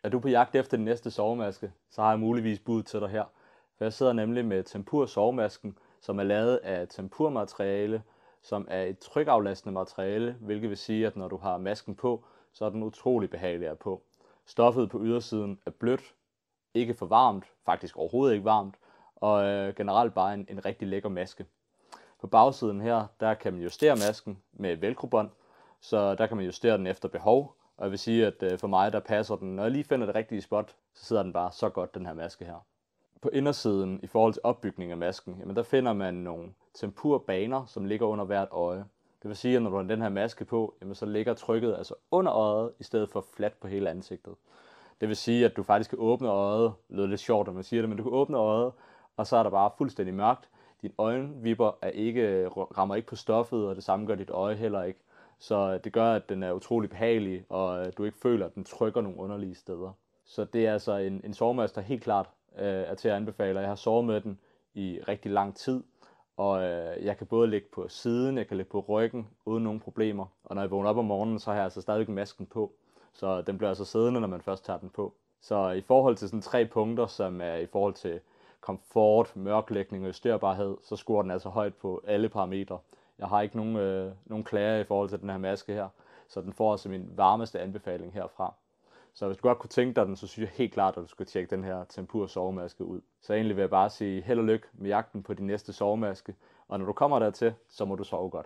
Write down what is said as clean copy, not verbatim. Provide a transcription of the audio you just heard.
Er du på jagt efter din næste sovemaske, så har jeg muligvis bud til dig her. For jeg sidder nemlig med Tempur sovemasken, som er lavet af tempurmateriale, som er et trykaflastende materiale, hvilket vil sige, at når du har masken på, så er den utrolig behagelig at have på. Stoffet på ydersiden er blødt, ikke for varmt, faktisk overhovedet ikke varmt, og generelt bare en rigtig lækker maske. På bagsiden her, der kan man justere masken med et velcrobånd, så der kan man justere den efter behov. Og jeg vil sige, at for mig, der passer den, når jeg lige finder det rigtige spot, så sidder den bare så godt, den her maske her. På indersiden, i forhold til opbygning af masken, jamen der finder man nogle tempurbaner, som ligger under hvert øje. Det vil sige, at når du har den her maske på, jamen så ligger trykket altså under øjet, i stedet for fladt på hele ansigtet. Det vil sige, at du faktisk kan åbne øjet, det lyder lidt sjovt, når man siger det, men du kan åbne øjet, og så er der bare fuldstændig mørkt. Din øjenvipper rammer ikke på stoffet, og det samme gør dit øje heller ikke. Så det gør, at den er utrolig behagelig, og du ikke føler, at den trykker nogle underlige steder. Så det er altså en sovemaske, der helt klart er til at anbefale. Jeg har sovet med den i rigtig lang tid, og jeg kan både ligge på siden, jeg kan ligge på ryggen, uden nogen problemer. Og når jeg vågner op om morgenen, så har jeg altså stadig masken på. Så den bliver altså siddende, når man først tager den på. Så i forhold til sådan 3 punkter, som er i forhold til komfort, mørklægning og justerbarhed, så scorer den altså højt på alle parametre. Jeg har ikke nogen klager i forhold til den her maske her, så den får altså min varmeste anbefaling herfra. Så hvis du godt kunne tænke dig den, så synes jeg helt klart, at du skal tjekke den her Tempur sovemaske ud. Så egentlig vil jeg bare sige held og lykke med jagten på din næste sovemaske, og når du kommer dertil, så må du sove godt.